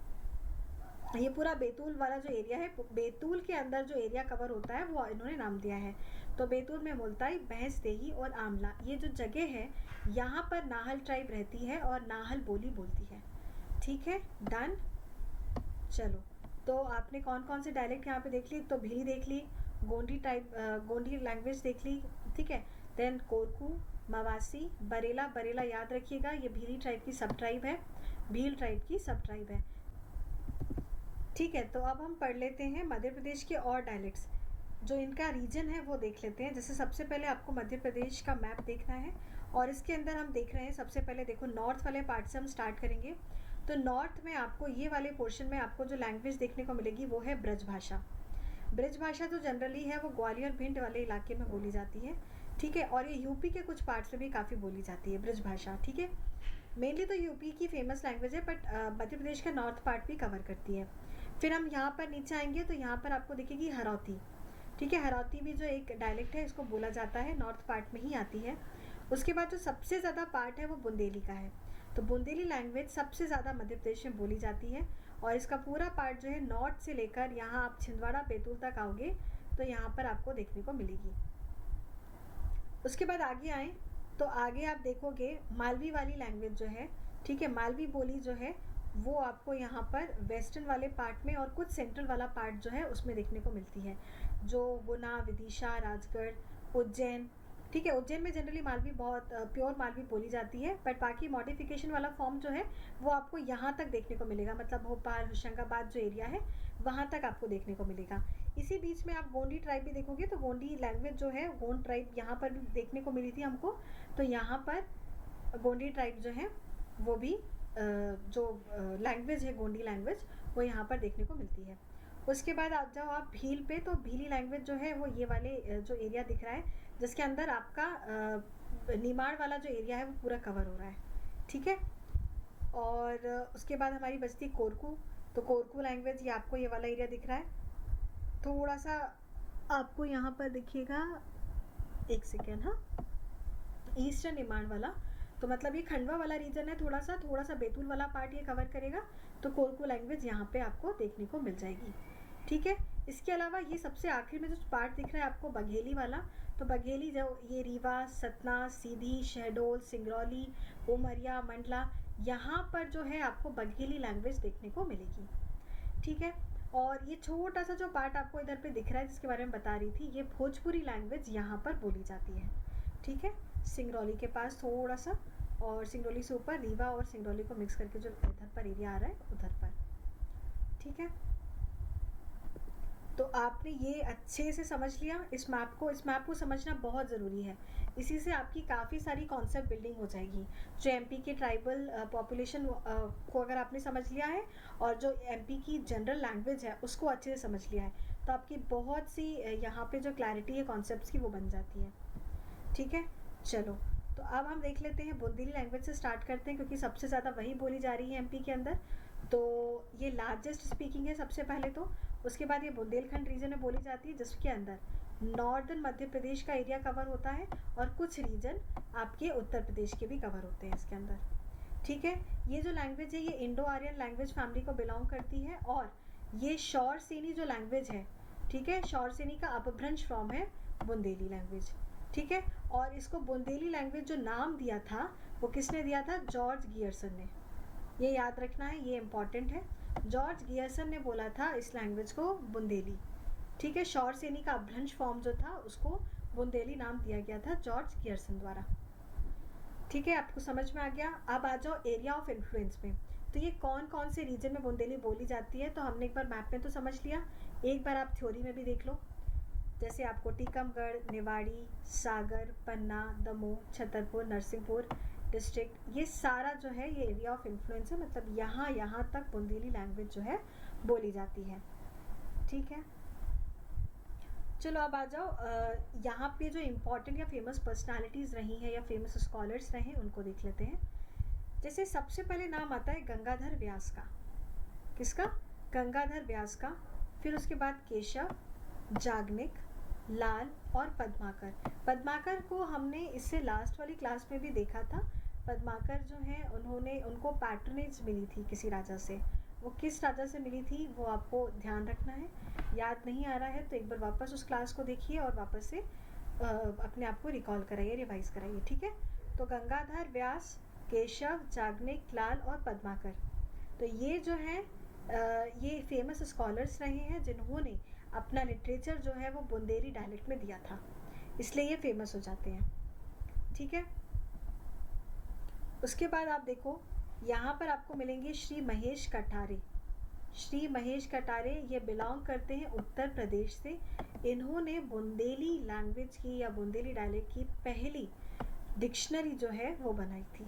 ये पूरा बैतूल वाला जो एरिया है, बैतूल के अंदर जो एरिया कवर होता है वो इन्होंने नाम दिया है। तो बैतूल में मुल्ताई, भैंसदेही और आमला, ये जो जगह है यहाँ पर नाहल ट्राइब रहती है और नाहल बोली बोलती है। ठीक है, डन। चलो, तो आपने कौन कौन से डायलेक्ट यहाँ पे देख ली? तो भीली देख ली, गोंडी टाइप गोंडी लैंग्वेज देख ली, ठीक है। देन कोरकू, मवासी, बरेला। बरेला याद रखिएगा, ये भीली ट्राइब की सब ट्राइब है, भील ट्राइब की सब ट्राइब है। ठीक है, तो अब हम पढ़ लेते हैं मध्य प्रदेश के और डायलेक्ट्स, जो इनका रीजन है वो देख लेते हैं। जैसे सबसे पहले आपको मध्य प्रदेश का मैप देखना है और इसके अंदर हम देख रहे हैं, सबसे पहले देखो नॉर्थ वाले पार्ट से हम स्टार्ट करेंगे। तो नॉर्थ में आपको ये वाले पोर्शन में आपको जो लैंग्वेज देखने को मिलेगी वो है ब्रज भाषा। ब्रज भाषा जो जनरली है वो ग्वालियर भिंड वाले इलाके में बोली जाती है, ठीक है। और ये यूपी के कुछ पार्ट्स में भी काफ़ी बोली जाती है ब्रज भाषा, ठीक है। मेनली तो यूपी की फेमस लैंग्वेज है, बट मध्य प्रदेश का नॉर्थ पार्ट भी कवर करती है। फिर हम यहाँ पर नीचे आएंगे तो यहाँ पर आपको दिखेगी हरौती, ठीक है। हरौती भी जो एक डायलेक्ट है, इसको बोला जाता है, नॉर्थ पार्ट में ही आती है। उसके बाद जो सबसे ज़्यादा पार्ट है वो बुंदेली का है। तो बुंदेली लैंग्वेज सबसे ज़्यादा मध्य प्रदेश में बोली जाती है और इसका पूरा पार्ट जो है नॉर्थ से लेकर यहाँ आप छिंदवाड़ा बैतूल तक आओगे तो यहाँ पर आपको देखने को मिलेगी। उसके बाद आगे आए तो आगे आप देखोगे मालवी वाली लैंग्वेज जो है, ठीक है। मालवी बोली जो है वो आपको यहाँ पर वेस्टर्न वाले पार्ट में और कुछ सेंट्रल वाला पार्ट जो है उसमें देखने को मिलती है, जो गुना, विदिशा, राजगढ़, उज्जैन, ठीक है। उज्जैन में जनरली मालवी बहुत प्योर मालवी बोली जाती है, बट बाकी मॉडिफिकेशन वाला फॉर्म जो है वो आपको यहाँ तक देखने को मिलेगा, मतलब भोपाल, होशंगाबाद जो एरिया है वहाँ तक आपको देखने को मिलेगा। इसी बीच में आप गोंडी ट्राइब भी देखोगे तो गोंडी लैंग्वेज जो है, गोंड ट्राइब यहाँ पर भी देखने को मिली थी हमको। तो यहाँ पर गोंडी ट्राइब जो है वो भी जो लैंग्वेज है गोंडी लैंग्वेज वो यहाँ पर देखने को मिलती है। उसके बाद आप जाओ आप भील पे, तो भीली लैंग्वेज जो है वो ये वाले जो एरिया दिख रहा है जिसके अंदर आपका निमाड़ वाला जो एरिया है वो पूरा कवर हो रहा है, ठीक है। और उसके बाद हमारी बचती कोरकू। तो कोरकू लैंग्वेज ये आपको ये वाला एरिया दिख रहा है, थोड़ा सा आपको यहाँ पर दिखिएगा, एक सेकेंड, हाँ, ईस्टर्न निमाड़ वाला, तो मतलब ये खंडवा वाला रीजन है, थोड़ा सा बैतूल वाला पार्ट ये कवर करेगा। तो कोरकू लैंग्वेज यहाँ पे आपको देखने को मिल जाएगी, ठीक है। इसके अलावा ये सबसे आखिर में जो पार्ट दिख रहा है आपको बघेली वाला, तो बघेली जो ये रीवा, सतना, सीधी, शहडोल, सिंगरौली, उमरिया, मंडला, यहाँ पर जो है आपको बघेली लैंग्वेज देखने को मिलेगी, ठीक है। और ये छोटा सा जो पार्ट आपको इधर पे दिख रहा है जिसके बारे में बता रही थी, ये भोजपुरी लैंग्वेज यहाँ पर बोली जाती है, ठीक है। सिंगरौली के पास थोड़ा सा, और सिंगरौली से ऊपर रीवा और सिंगरौली को मिक्स करके जो इधर पर एरिया आ रहा है उधर पर, ठीक है। तो आपने ये अच्छे से समझ लिया इस मैप को समझना बहुत ज़रूरी है। इसी से आपकी काफ़ी सारी कॉन्सेप्ट बिल्डिंग हो जाएगी। जो एमपी के ट्राइबल पॉपुलेशन को अगर आपने समझ लिया है और जो एमपी की जनरल लैंग्वेज है उसको अच्छे से समझ लिया है तो आपकी बहुत सी यहाँ पे जो क्लैरिटी है कॉन्सेप्ट्स की वो बन जाती है, ठीक है। चलो, तो अब हम देख लेते हैं बुंदेली लैंग्वेज से स्टार्ट करते हैं क्योंकि सबसे ज़्यादा वही बोली जा रही है एमपी के अंदर। तो ये लार्जेस्ट स्पीकिंग है सबसे पहले तो, उसके बाद ये बुंदेलखंड रीजन में बोली जाती है जिसके अंदर नॉर्दर्न मध्य प्रदेश का एरिया कवर होता है और कुछ रीजन आपके उत्तर प्रदेश के भी कवर होते हैं इसके अंदर, ठीक है। ये जो लैंग्वेज है ये इंडो आर्यन लैंग्वेज फैमिली को बिलोंग करती है और ये शौर सेनी जो लैंग्वेज है, ठीक है, शौर सेनी का अपभ्रंश फॉर्म है बुंदेली लैंग्वेज, ठीक है। और इसको बुंदेली लैंग्वेज जो नाम दिया था वो किसने दिया था? जॉर्ज गियर्सन ने। ये याद रखना है, ये इम्पॉर्टेंट है। जॉर्ज गियर्सन ने बोला था इस लैंग्वेज को बुंदेली, ठीक है। शौर सेनी का अपभ्रंश फॉर्म जो था उसको बुंदेली नाम दिया गया था जॉर्ज गियर्सन द्वारा, ठीक है। आपको समझ में आ गया। अब आ जाओ एरिया ऑफ इन्फ्लुएंस में। तो ये कौन कौन से रीजन में बुंदेली बोली जाती है तो हमने एक बार मैप में तो समझ लिया, एक बार आप थ्योरी में भी देख लो। जैसे आपको टीकमगढ़, निवाड़ी, सागर, पन्ना, दमोह, छतरपुर, नरसिंहपुर डिस्ट्रिक्ट, ये सारा जो है ये एरिया ऑफ इन्फ्लुएंस है, मतलब यहाँ तक बुंदेली लैंग्वेज जो है बोली जाती है, ठीक है। चलो अब आ जाओ यहाँ पे जो इम्पोर्टेंट या फेमस पर्सनालिटीज़ रही हैं या फेमस स्कॉलर्स रहे हैं उनको देख लेते हैं। जैसे सबसे पहले नाम आता है गंगाधर व्यास का। किसका? गंगाधर व्यास का। फिर उसके बाद केशव, जागनिक, लाल और पद्माकर। पद्माकर को हमने इससे लास्ट वाली क्लास में भी देखा था। पद्माकर जो हैं उनको पैट्रनेज मिली थी किसी राजा से वो किस राजा से मिली थी वो आपको ध्यान रखना है। याद नहीं आ रहा है तो एक बार वापस उस क्लास को देखिए और वापस से अपने आप को रिकॉल कराइए, रिवाइज कराइए, ठीक है। तो गंगाधर, व्यास, केशव, याज्ञनिक, लाल और पद्माकर, तो ये जो है ये फेमस स्कॉलर्स रहे हैं जिन्होंने अपना लिटरेचर जो है वो बुंदेली डायलेक्ट में दिया था, इसलिए ये फेमस हो जाते हैं, ठीक है। उसके बाद आप देखो यहाँ पर आपको मिलेंगे श्री महेश कटारे। श्री महेश कटारे ये बिलोंग करते हैं उत्तर प्रदेश से। इन्होंने बुंदेली लैंग्वेज की या बुंदेली डायलेक्ट की पहली डिक्शनरी जो है वो बनाई थी,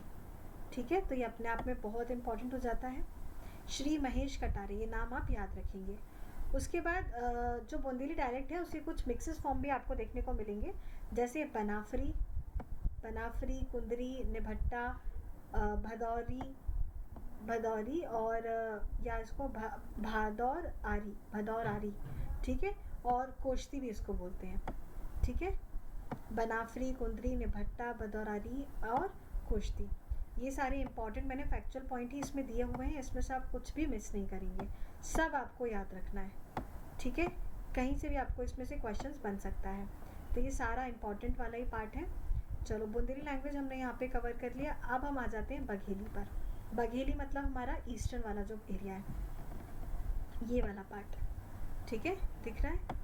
ठीक है। तो ये अपने आप में बहुत इंपॉर्टेंट हो जाता है, श्री महेश कटारे, ये नाम आप याद रखेंगे। उसके बाद जो बुंदेली डायलेक्ट है उसके कुछ मिक्सेस फॉर्म भी आपको देखने को मिलेंगे, जैसे बनाफरी, बनाफरी, कुंदरी, निभट्टा, भदौरी और या इसको भादौर आरी, ठीक है, और कोश्ती भी इसको बोलते हैं, ठीक है। बनाफरी, कुंदरी, निभट्टा, भदौरारी और कोश्ती, ये सारे इंपॉर्टेंट मैंने फैक्चुअल पॉइंट ही इसमें दिए हुए हैं, इसमें से आप कुछ भी मिस नहीं करेंगे, सब आपको याद रखना है, ठीक है। कहीं से भी आपको इसमें से क्वेश्चंस बन सकता है, तो ये सारा इंपॉर्टेंट वाला ही पार्ट है। चलो बुंदेली लैंग्वेज हमने यहाँ पे कवर कर लिया। अब हम आ जाते हैं बघेली पर। बघेली मतलब हमारा ईस्टर्न वाला जो एरिया है, ये वाला पार्ट, ठीक है, दिख रहा है।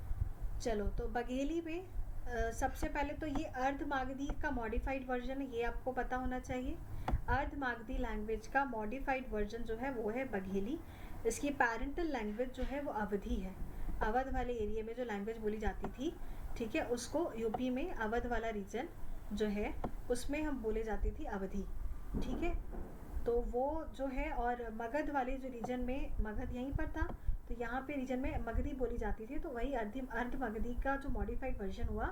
चलो तो बघेली में सबसे पहले तो ये अर्धमागधी का मॉडिफाइड वर्जन है, ये आपको पता होना चाहिए। अर्धमागधी लैंग्वेज का मॉडिफाइड वर्जन जो है वो है बघेली। इसकी पैरेंटल लैंग्वेज जो है वो अवधी है। अवध वाले एरिया में जो लैंग्वेज बोली जाती थी, ठीक है, उसको यूपी में अवध वाला रीजन जो है उसमें हम बोले जाती थी अवधी, ठीक है। तो वो जो है, और मगध वाले जो रीजन में, मगध यहीं पर था तो यहाँ पे रीजन में मगधी बोली जाती थी, तो वही अर्ध मगधी का जो मॉडिफाइड वर्जन हुआ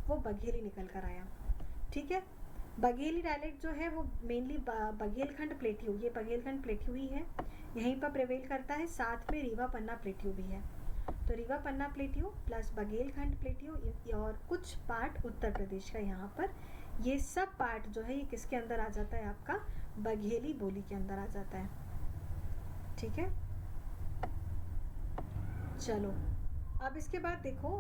वो बघेली निकल कर आया, ठीक है। बघेली डायलेक्ट जो है वो मेनली बघेलखंड प्लेटियो, ये बघेलखंड प्लेटियो ही है, यहीं पर प्रिवेल करता है। साथ में रीवा पन्ना प्लेटियो भी है, तो रीवा पन्ना प्लेटियो प्लस बघेलखंड प्लेटियो और कुछ पार्ट उत्तर प्रदेश का यहाँ पर, ये सब पार्ट जो है ये किसके अंदर आ जाता है, आपका बघेली बोली के अंदर आ जाता है, ठीक है। चलो अब इसके बाद देखो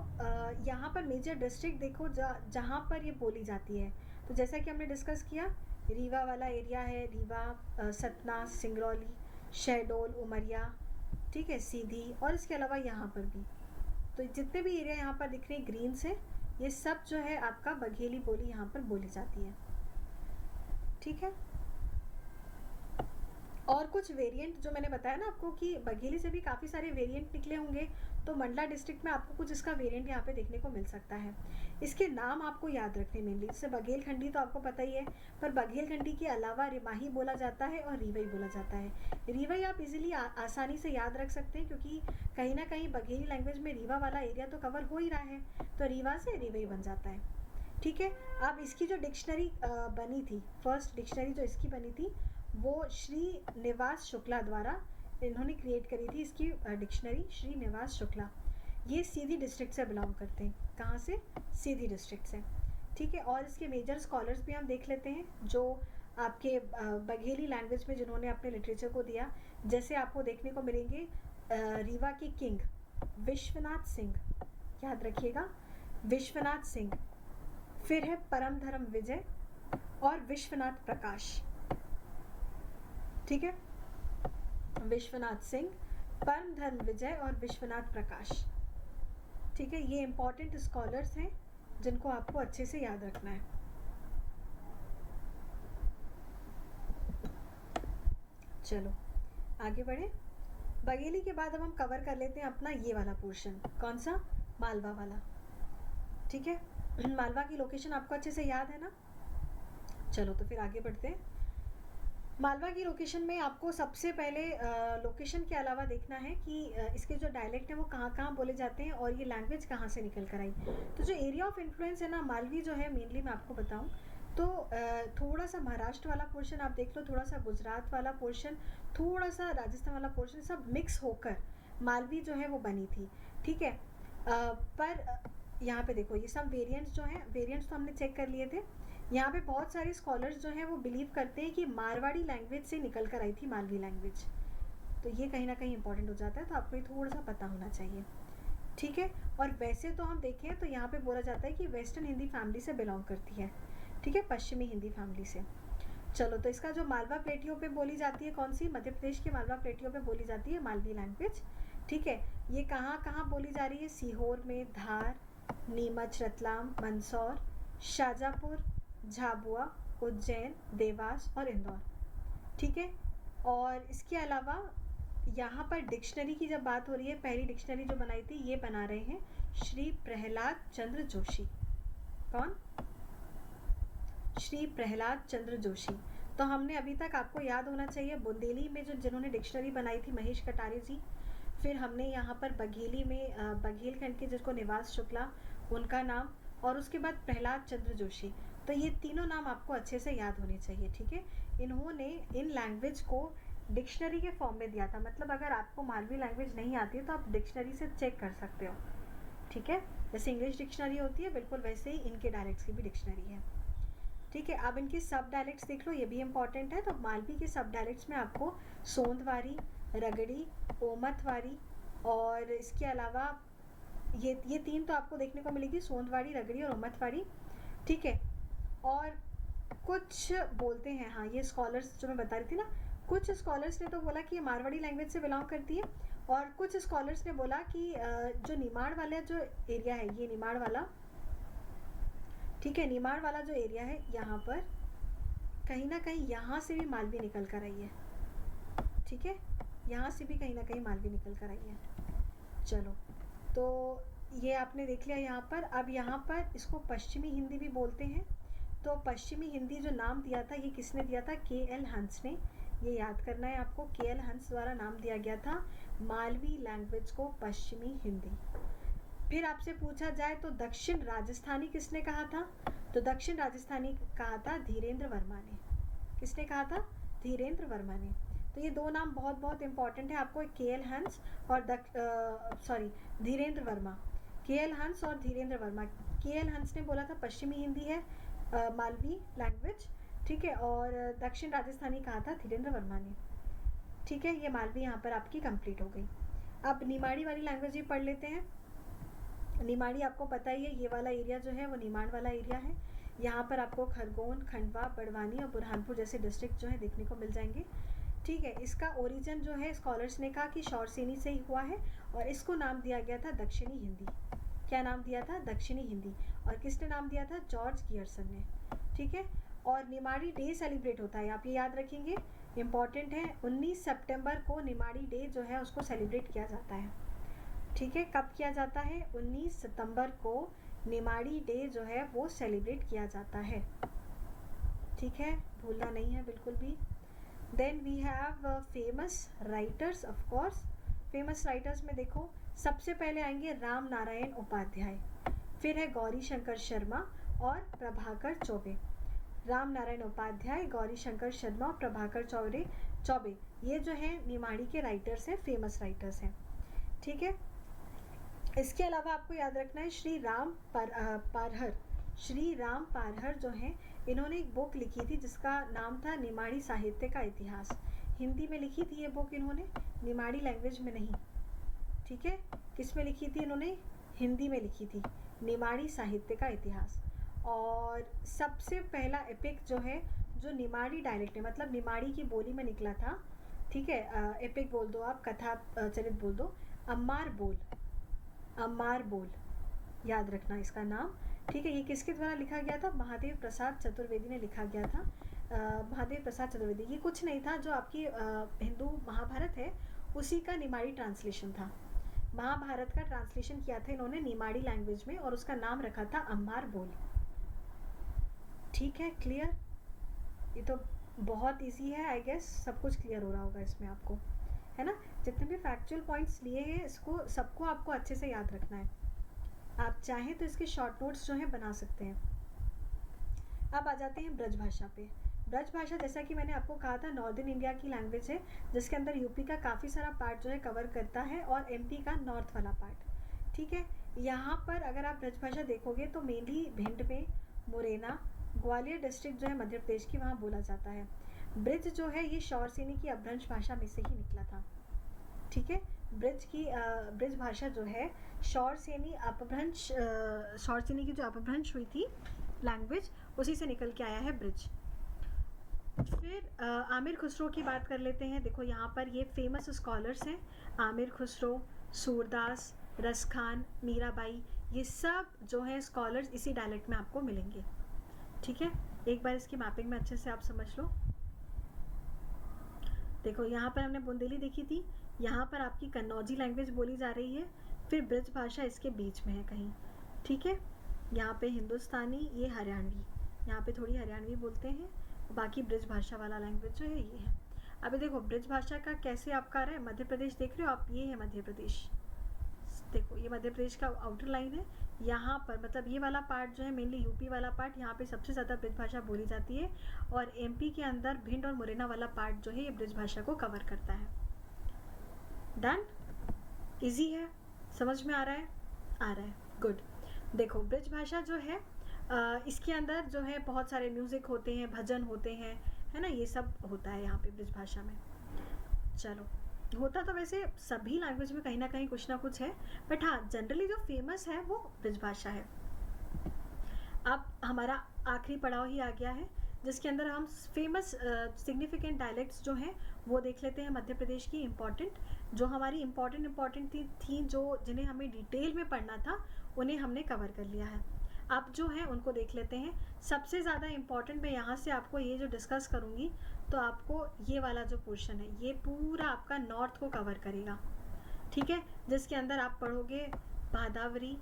यहाँ पर मेजर डिस्ट्रिक्ट देखो जहाँ पर ये बोली जाती है, तो जैसा कि हमने डिस्कस किया, रीवा वाला एरिया है, रीवा, सतना, सिंगरौली, शहडोल, उमरिया, ठीक है, सीधी, और इसके अलावा यहाँ पर भी, तो जितने भी एरिया यहाँ पर दिख रहे हैं ग्रीन से, ये सब जो है आपका बघेली बोली यहाँ पर बोली जाती है, ठीक है। और कुछ वेरिएंट जो मैंने बताया ना आपको कि बघेली से भी काफ़ी सारे वेरिएंट निकले होंगे, तो मंडला डिस्ट्रिक्ट में आपको कुछ इसका वेरिएंट यहाँ पे देखने को मिल सकता है। इसके नाम आपको याद रखने मेनली, जैसे बघेलखंडी तो आपको पता ही है, पर बघेलखंडी के अलावा रिमाही बोला जाता है और रीवई बोला जाता है। रीवई आप इजीली आसानी से याद रख सकते हैं, क्योंकि कहीं ना कहीं बघेली लैंग्वेज में रीवा वाला एरिया तो कवर हो ही रहा है, तो रीवा से रीवई बन जाता है, ठीक है। अब इसकी जो डिक्शनरी बनी थी, फर्स्ट डिक्शनरी जो इसकी बनी थी वो श्रीनिवास शुक्ला द्वारा इन्होंने क्रिएट करी थी, इसकी डिक्शनरी श्रीनिवास शुक्ला। ये सीधी डिस्ट्रिक्ट से बिलोंग करते हैं, कहाँ से, सीधी डिस्ट्रिक्ट से, ठीक है। और इसके मेजर स्कॉलर्स भी हम देख लेते हैं जो आपके बघेली लैंग्वेज में जिन्होंने अपने लिटरेचर को दिया, जैसे आपको देखने को मिलेंगे रीवा के किंग विश्वनाथ सिंह, याद रखिएगा विश्वनाथ सिंह, फिर है परम धर्म विजय और विश्वनाथ प्रकाश, ठीक है, विश्वनाथ सिंह, परम धर्म विजय और विश्वनाथ प्रकाश, ठीक है। ये इंपॉर्टेंट स्कॉलर्स हैं जिनको आपको अच्छे से याद रखना है। चलो आगे बढ़े। बघेली के बाद अब हम कवर कर लेते हैं अपना ये वाला पोर्शन, कौन सा, मालवा वाला, ठीक है। मालवा की लोकेशन आपको अच्छे से याद है ना। चलो तो फिर आगे बढ़ते हैं। मालवा की लोकेशन में आपको सबसे पहले लोकेशन के अलावा देखना है कि इसके जो डायलेक्ट हैं वो कहाँ कहाँ बोले जाते हैं और ये लैंग्वेज कहाँ से निकल कर आई। तो जो एरिया ऑफ इन्फ्लुएंस है ना मालवी जो है, मेनली मैं आपको बताऊँ तो थोड़ा सा महाराष्ट्र वाला पोर्शन आप देख लो, थोड़ा सा गुजरात वाला पोर्शन, थोड़ा सा राजस्थान वाला पोर्शन, सब मिक्स होकर मालवी जो है वो बनी थी, ठीक है। पर यहाँ पे देखो ये सब वेरिएंट्स जो हैं, वेरिएंट्स तो हमने चेक कर लिए थे। यहाँ पे बहुत सारे स्कॉलर्स जो हैं वो बिलीव करते हैं कि मारवाड़ी लैंग्वेज से निकल कर आई थी मालवी लैंग्वेज। तो ये कहीं ना कहीं इंपॉर्टेंट हो जाता है, तो आपको ये थोड़ा सा पता होना चाहिए, ठीक है। और वैसे तो हम देखें तो यहाँ पे बोला जाता है कि वेस्टर्न हिंदी फैमिली से बिलोंग करती है, ठीक है, पश्चिमी हिंदी फैमिली से। चलो, तो इसका जो मालवा प्लेटियों पे बोली जाती है, कौन सी, मध्य प्रदेश की मालवा प्लेटियों पे बोली जाती है मालवी लैंग्वेज, ठीक है। ये कहाँ कहाँ बोली जा रही है, सीहोर में, धार, नीमच, रतलाम, मंदसौर, शाजापुर, झाबुआ, उज्जैन, देवास और इंदौर, ठीक है। और इसके अलावा यहाँ पर डिक्शनरी की जब बात हो रही है, पहली डिक्शनरी जो बनाई थी ये बना रहे हैं श्री प्रहलाद चंद्र जोशी। कौन, श्री प्रहलाद चंद्र जोशी। तो हमने अभी तक, आपको याद होना चाहिए, बुंदेली में जो जिन्होंने डिक्शनरी बनाई थी महेश कटारे जी, फिर हमने यहाँ पर बघेली में बघेलखंड के जिसको निवास शुक्ला उनका नाम, और उसके बाद प्रहलाद चंद्र जोशी। तो ये तीनों नाम आपको अच्छे से याद होने चाहिए, ठीक है। इन्होंने इन लैंग्वेज को डिक्शनरी के फॉर्म में दिया था, मतलब अगर आपको मालवी लैंग्वेज नहीं आती है तो आप डिक्शनरी से चेक कर सकते हो, ठीक है। जैसे इंग्लिश डिक्शनरी होती है बिल्कुल वैसे ही इनके डायलेक्ट्स की भी डिक्शनरी है, ठीक है। अब इनके सब डायलेक्ट्स देख लो, ये भी इंपॉर्टेंट है। तो मालवी के सब डायलेक्ट्स में आपको सोंदवारी, रगड़ी, ओमतवारी और इसके अलावा ये तीन तो आपको देखने को मिलेगी, सोंदवाड़ी, रगड़ी और ओमतवाड़ी, ठीक है। और कुछ बोलते हैं, हाँ ये स्कॉलर्स जो मैं बता रही थी ना, कुछ स्कॉलर्स ने तो बोला कि ये मारवाड़ी लैंग्वेज से बिलोंग करती है, और कुछ स्कॉलर्स ने बोला कि जो निमाड़ वाला जो एरिया है, ये निमाड़ वाला, ठीक है, निमाड़ वाला जो एरिया है यहाँ पर कहीं ना कहीं यहाँ से भी मालवी निकल कर आई है, ठीक है, यहाँ से भी कहीं ना कहीं मालवी निकल कर आई है। चलो, तो ये आपने देख लिया यहाँ पर। अब यहाँ पर इसको पश्चिमी हिंदी भी बोलते हैं। तो पश्चिमी हिंदी जो नाम दिया था ये किसने दिया था, के.एल. हंस ने। ये याद करना है आपको, के.एल. हंस द्वारा नाम दिया गया था मालवी लैंग्वेज को पश्चिमी हिंदी। फिर आपसे पूछा जाए तो दक्षिण राजस्थानी किसने कहा था, तो दक्षिण राजस्थानी कहा था धीरेन्द्र वर्मा ने। किसने कहा था, धीरेन्द्र वर्मा ने। तो ये दो नाम बहुत बहुत इंपॉर्टेंट है आपको, के.एल. हंस और धीरेन्द्र वर्मा। के.एल. हंस और धीरेन्द्र वर्मा। के.एल. हंस ने बोला था पश्चिमी हिंदी है मालवी लैंग्वेज, ठीक है, और दक्षिण राजस्थानी कहा था धीरेन्द्र वर्मा ने, ठीक है। ये मालवी यहाँ पर आपकी कंप्लीट हो गई। अब निमाड़ी वाली लैंग्वेज भी पढ़ लेते हैं। निमाड़ी आपको पता ही है, ये वाला एरिया जो है वो निमाड़ वाला एरिया है। यहाँ पर आपको खरगोन, खंडवा, बड़वानी और बुरहानपुर जैसे डिस्ट्रिक्ट जो है देखने को मिल जाएंगे, ठीक है। इसका ओरिजिन जो है स्कॉलर्स ने कहा कि शौरसेनी से ही हुआ है, और इसको नाम दिया गया था दक्षिणी हिंदी। क्या नाम दिया था, दक्षिणी हिंदी। और किसने नाम दिया था, जॉर्ज गियर्सन ने, ठीक है। और निमाड़ी डे सेलिब्रेट होता है, आप ये याद रखेंगे, इम्पॉर्टेंट है। 19 सितंबर को निमाड़ी डे जो है उसको सेलिब्रेट किया जाता है, ठीक है। कब किया जाता है, 19 सितंबर को निमाड़ी डे जो है वो सेलिब्रेट किया जाता है, ठीक है, भूलना नहीं है बिल्कुल भी। Then we have famous writers, of course. Famous writers में देखो, सबसे पहले आएंगे राम नारायण उपाध्याय, फिर है गौरी शंकर शर्मा और प्रभाकर चौबे। राम नारायण उपाध्याय, गौरी शंकर शर्मा और प्रभाकर चौबे ये जो है निमाड़ी के राइटर्स हैं, फेमस राइटर्स हैं, ठीक है। इसके अलावा आपको याद रखना है श्री राम पारहर जो हैं, इन्होंने एक बुक लिखी थी जिसका नाम था निमाड़ी साहित्य का इतिहास। हिंदी में लिखी थी ये बुक इन्होंने, निमाड़ी लैंग्वेज में नहीं, ठीक है। किस में लिखी थी इन्होंने, हिंदी में लिखी थी, निमाड़ी साहित्य का इतिहास। और सबसे पहला एपिक जो है जो निमाड़ी डायलेक्ट है, मतलब निमाड़ी की बोली में निकला था, ठीक है। एपिक बोल दो आप, कथा चरित बोल दो, अम्मार बोल याद रखना इसका नाम, ठीक है। ये किसके द्वारा लिखा गया था, महादेव प्रसाद चतुर्वेदी ने लिखा गया था। महादेव प्रसाद चतुर्वेदी, ये कुछ नहीं था, जो आपकी हिंदू महाभारत है उसी का निमाड़ी ट्रांसलेशन था। महाभारत का ट्रांसलेशन किया था इन्होंने निमाड़ी लैंग्वेज में, और उसका नाम रखा था अम्मार बोल, ठीक है। क्लियर, ये तो बहुत इजी है, आई गेस सब कुछ क्लियर हो रहा होगा इसमें आपको, है ना। जितने भी फैक्चुअल पॉइंट्स लिए हैं इसको सबको आपको अच्छे से याद रखना है। आप चाहें तो इसके शॉर्ट नोट्स जो हैं बना सकते हैं। अब आ जाते हैं ब्रज भाषा पे। ब्रज भाषा, जैसा कि मैंने आपको कहा था, नॉर्दर्न इंडिया की लैंग्वेज है, जिसके अंदर यूपी का काफ़ी सारा पार्ट जो है कवर करता है, और एमपी का नॉर्थ वाला पार्ट, ठीक है। यहाँ पर अगर आप ब्रज भाषा देखोगे तो मेनली भिंड में, मुरैना, ग्वालियर डिस्ट्रिक्ट जो है मध्य प्रदेश की, वहाँ बोला जाता है। ब्रज जो है ये शौरसेनी की अपभ्रंश भाषा में से ही निकला था, ठीक है। ब्रिज भाषा जो है शौरसेनी अपभ्रंश, शौरसेनी की जो अपभ्रंश हुई थी लैंग्वेज, उसी से निकल के आया है ब्रिज। फिर आमिर खुसरो की बात कर लेते हैं। देखो यहाँ पर ये फेमस स्कॉलर्स हैं, आमिर खुसरो, सूरदास, रसखान, मीराबाई, ये सब जो है स्कॉलर्स इसी डायलेक्ट में आपको मिलेंगे। ठीक है, एक बार इसकी मैपिंग में अच्छे से आप समझ लो। देखो यहाँ पर हमने बुंदेली देखी थी, यहाँ पर आपकी कन्नौजी लैंग्वेज बोली जा रही है, फिर ब्रिज भाषा इसके बीच में है कहीं। ठीक है, यहाँ पे हिंदुस्तानी, ये हरियाणवी, यहाँ पे थोड़ी हरियाणवी बोलते हैं, बाकी ब्रिज भाषा वाला लैंग्वेज जो है ये है। अभी देखो ब्रिज भाषा का कैसे आपका आ रहा है, मध्य प्रदेश देख रहे हो आप, ये है मध्य प्रदेश। देखो ये मध्य प्रदेश का आउटर लाइन है, यहाँ पर मतलब ये वाला पार्ट जो है मेनली यूपी वाला पार्ट, यहाँ पे सबसे ज़्यादा ब्रिज भाषा बोली जाती है, और एमपी के अंदर भिंड और मुरैना वाला पार्ट जो है ये ब्रिज भाषा को कवर करता है। डन, इजी है, समझ में आ रहा है? आ रहा है, गुड। देखो ब्रिज भाषा जो है इसके अंदर जो है बहुत सारे म्यूजिक होते हैं, भजन होते हैं, है ना, ये सब होता है यहाँ पे ब्रिज भाषा में। चलो, होता तो वैसे सभी लैंग्वेज में कहीं ना कहीं कुछ ना कुछ है, बट हाँ जनरली जो फेमस है वो ब्रिज भाषा है। अब हमारा आखिरी पड़ाव ही आ गया है, जिसके अंदर हम फेमस सिग्निफिकेंट डायलेक्ट्स जो हैं वो देख लेते हैं मध्य प्रदेश की। इम्पॉर्टेंट जो हमारी इम्पॉर्टेंट थी जो जिन्हें हमें डिटेल में पढ़ना था उन्हें हमने कवर कर लिया है। अब जो है उनको देख लेते हैं। सबसे ज़्यादा इम्पॉर्टेंट मैं यहाँ से आपको ये जो डिस्कस करूँगी, तो आपको ये वाला जो पोर्शन है ये पूरा आपका नॉर्थ को कवर करेगा। ठीक है, जिसके अंदर आप पढ़ोगे भादावरी,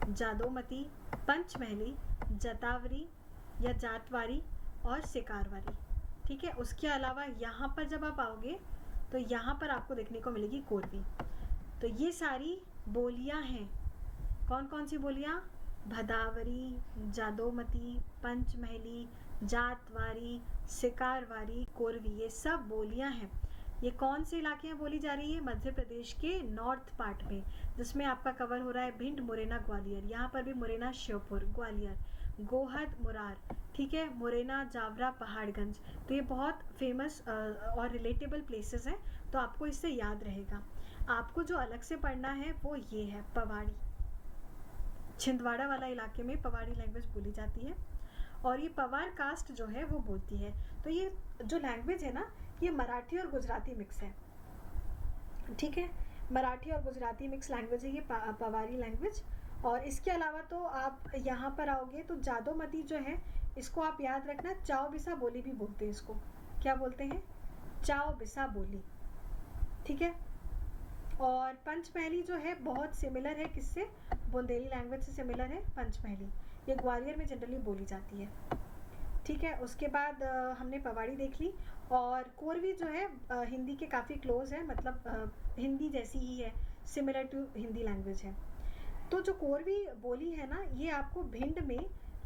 जादोमती, पंचमहली, जतावरी या जातवारी और सिकारवारी। ठीक है, उसके अलावा यहाँ पर जब आप आओगे तो यहाँ पर आपको देखने को मिलेगी कोरवी। तो ये सारी बोलियाँ हैं। कौन कौन सी बोलियाँ? भदावरी, जादोमती, पंचमहली, जातवारी, सिकारवारी, कोरवी, ये सब बोलियां हैं। ये कौन से इलाके में बोली जा रही है? मध्य प्रदेश के नॉर्थ पार्ट में, जिसमें आपका कवर हो रहा है भिंड, मुरैना, ग्वालियर। यहाँ पर भी मुरैना, श्योपुर, ग्वालियर, गोहद, मुरार, ठीक है, मुरैना, जावरा, पहाड़गंज। तो ये बहुत फेमस और रिलेटेबल प्लेसेस हैं, तो आपको इससे याद रहेगा। आपको जो अलग से पढ़ना है वो ये है पवाड़ी। छिंदवाड़ा वाला इलाके में पवाड़ी लैंग्वेज बोली जाती है, और ये पवार कास्ट जो है वो बोलती है। तो ये जो लैंग्वेज है ना, ये मराठी और गुजराती मिक्स है। ठीक है, मराठी और गुजराती मिक्स लैंग्वेज है ये पवारी लैंग्वेज। और इसके अलावा तो आप यहाँ पर आओगे तो जादोमती जो है, इसको आप याद रखना, चाओ बिसा बोली भी बोलते हैं इसको। क्या बोलते हैं? चाओ बिसा बोली। ठीक है, और पंचमहली जो है बहुत सिमिलर है, किससे? बुंदेली लैंग्वेज से सिमिलर है पंचमहली। ये ग्वालियर में जनरली बोली जाती है। ठीक है, उसके बाद हमने पवाड़ी देख ली, और कोरवी जो है हिंदी के काफ़ी क्लोज है, मतलब हिंदी जैसी ही है, सिमिलर टू हिंदी लैंग्वेज है। तो जो कोरवी बोली है ना, ये आपको भिंड में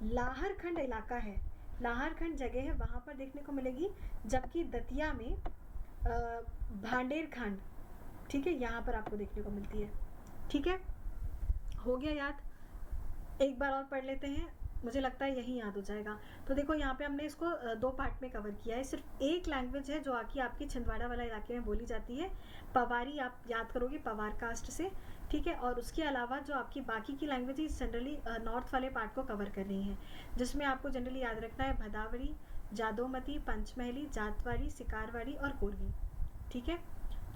लाहरखंड इलाका है, लाहरखंड जगह है, वहाँ पर देखने को मिलेगी। जबकि दतिया में भांडेरखंड, ठीक है, यहाँ पर आपको देखने को मिलती है। ठीक है, हो गया याद? एक बार और पढ़ लेते हैं, मुझे लगता है यही याद हो जाएगा। तो देखो यहाँ पे हमने इसको दो पार्ट में कवर किया है। सिर्फ एक लैंग्वेज है जो आके आपकी छिंदवाड़ा वाला इलाके में बोली जाती है, पवारी, आप याद करोगे पवार कास्ट से। ठीक है, और उसके अलावा जो आपकी बाकी की लैंग्वेज जनरली नॉर्थ वाले पार्ट को कवर कर रही हैं, जिसमें आपको जनरली याद रखना है भदावरी, जादोमती, पंचमहली, जातवाड़ी, सिकारवाड़ी और कोरवी। ठीक है,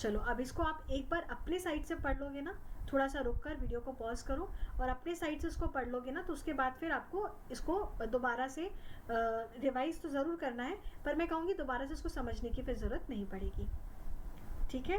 चलो अब इसको आप एक बार अपने साइड से पढ़ लोगे ना, थोड़ा सा रुक कर वीडियो को पॉज करो और अपने साइड से इसको पढ़ लोगे ना, तो उसके बाद फिर आपको इसको दोबारा से रिवाइज तो ज़रूर करना है, पर मैं कहूँगी दोबारा से इसको समझने की फिर ज़रूरत नहीं पड़ेगी। ठीक है,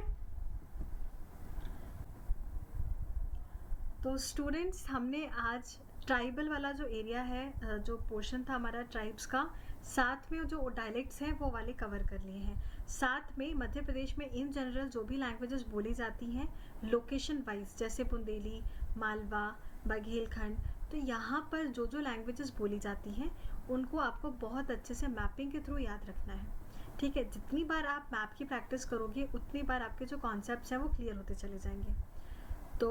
तो स्टूडेंट्स हमने आज ट्राइबल वाला जो एरिया है, जो पोर्शन था हमारा ट्राइब्स का, साथ में जो डायलेक्ट्स हैं वो वाले कवर कर लिए हैं। साथ में मध्य प्रदेश में इन जनरल जो भी लैंग्वेजेस बोली जाती हैं लोकेशन वाइज, जैसे बुंदेली, मालवा, बघेलखंड, तो यहाँ पर जो जो लैंग्वेजेस बोली जाती हैं उनको आपको बहुत अच्छे से मैपिंग के थ्रू याद रखना है। ठीक है, जितनी बार आप मैप की प्रैक्टिस करोगे उतनी बार आपके जो कॉन्सेप्ट्स हैं वो क्लियर होते चले जाएंगे। तो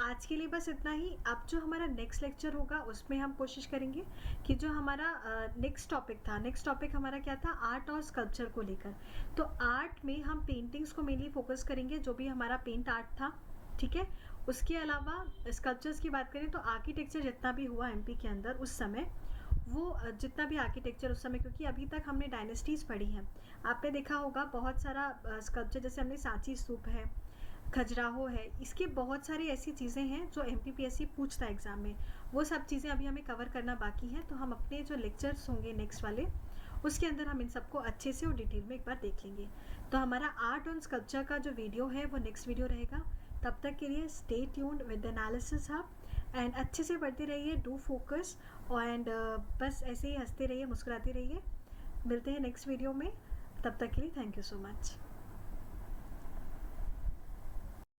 आज के लिए बस इतना ही। अब जो हमारा नेक्स्ट लेक्चर होगा उसमें हम कोशिश करेंगे कि जो हमारा नेक्स्ट टॉपिक हमारा क्या था, आर्ट और स्कल्पचर को लेकर। तो आर्ट में हम पेंटिंग्स को मेनली फोकस करेंगे, जो भी हमारा पेंट आर्ट था, ठीक है। उसके अलावा स्कल्पचर्स की बात करें तो आर्किटेक्चर जितना भी हुआ एमपी के अंदर उस समय, वो जितना भी आर्किटेक्चर उस समय, क्योंकि अभी तक हमने डायनेस्टीज़ पढ़ी हैं, आपने देखा होगा बहुत सारा स्कल्पचर, जैसे हमने सांची स्तूप है, खजुराहो है, इसके बहुत सारी ऐसी चीज़ें हैं जो एमपीपीएससी पूछता है एग्ज़ाम में। वो सब चीज़ें अभी हमें कवर करना बाकी है, तो हम अपने जो लेक्चर्स होंगे नेक्स्ट वाले उसके अंदर हम इन सबको अच्छे से और डिटेल में एक बार देख लेंगे। तो हमारा आर्ट और स्कल्पचर का जो वीडियो है वो नेक्स्ट वीडियो रहेगा। तब तक के लिए stay tuned with the analysis hub and अच्छे से पढ़ते रहिए, डू फोकस एंड बस ऐसे ही हंसते रहिए, मुस्कुराते रहिए। मिलते हैं नेक्स्ट वीडियो में, तब तक के लिए थैंक यू सो मच।